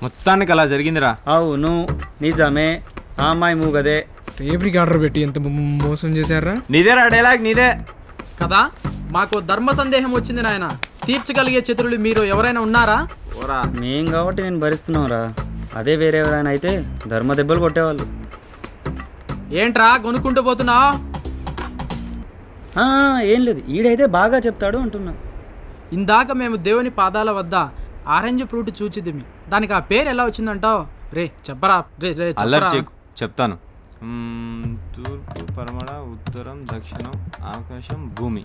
మొత్తానికి అలా జరిగిందిరా. అవును నిజమే. ఆ అమ్మాయి మూగదే. రేపటికి ఆర్డర్ పెట్టి ఎంత మోసం చేశారా? నీదేరా డైలాగ్, నీదే కదా. మాకు ధర్మ సందేహం వచ్చింది నాయన. తీర్చగలిగే చతురులు మీరు ఎవరైనా ఉన్నారా? మేం కాబట్టి నేను భరిస్తున్నావురా. అదే వేరే ఎవరైనా అయితే ధర్మ దెబ్బలు కొట్టేవాళ్ళు. ఏంట్రా కొనుక్కుంటూ పోతున్నావు? ఏం లేదు, ఈడైతే బాగా చెప్తాడు అంటున్నా. ఇందాక మేము దేవుని పాదాల వద్ద ఆరెంజ్ ఫ్రూట్ చూచిదిమి. దానికి ఆ పేరు ఎలా వచ్చిందంటావు? రే చెప్పరా. అల్లరి చేయకు, చెప్తాను. తూర్పు, పడమర, ఉత్తరం, దక్షిణం, ఆకాశం, భూమి.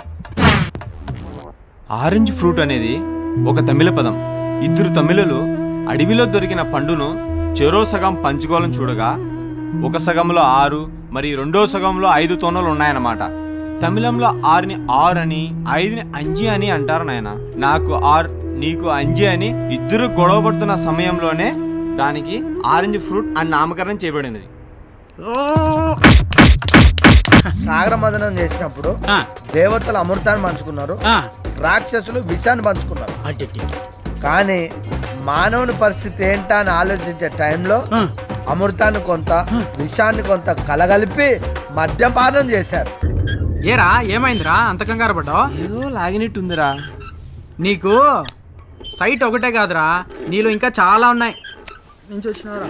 ఆరెంజ్ ఫ్రూట్ అనేది ఒక తమిళ పదం. ఇద్దరు తమిళులు అడవిలో దొరికిన పండును చెరో సగం పంచుకోవాలని చూడగా ఒక సగంలో 6 మరి రెండో సగంలో 5 తొనలు ఉన్నాయన్నమాట. తమిళంలో 6ని 6 అని 5ని అంజి అని అంటారు నాయన. నాకు 6 నీకు అంజి అని ఇద్దరు గొడవ పడుతున్న సమయంలోనే దానికి ఆరెంజ్ ఫ్రూట్ అని నామకరణం చేయబడింది. సాగర మదనం చేసినప్పుడు దేవతలు అమృతాన్ని పంచుకున్నారు, రాక్షసులు విషాన్ని పంచుకున్నారు. కానీ మానవుని పరిస్థితి ఏంటా అని ఆలోచించే టైంలో అమృతాన్ని కొంత విషాన్ని కొంత కలగలిపి మద్యపానం చేశారు. ఏరా ఏమైందిరా అంత కంగారు పడ్డావు? ఏదో లాగినట్టుందిరా. నీకు సైట్ ఒకటే కాదురా, నీలో ఇంకా చాలా ఉన్నాయి. నుంచి వచ్చినవరా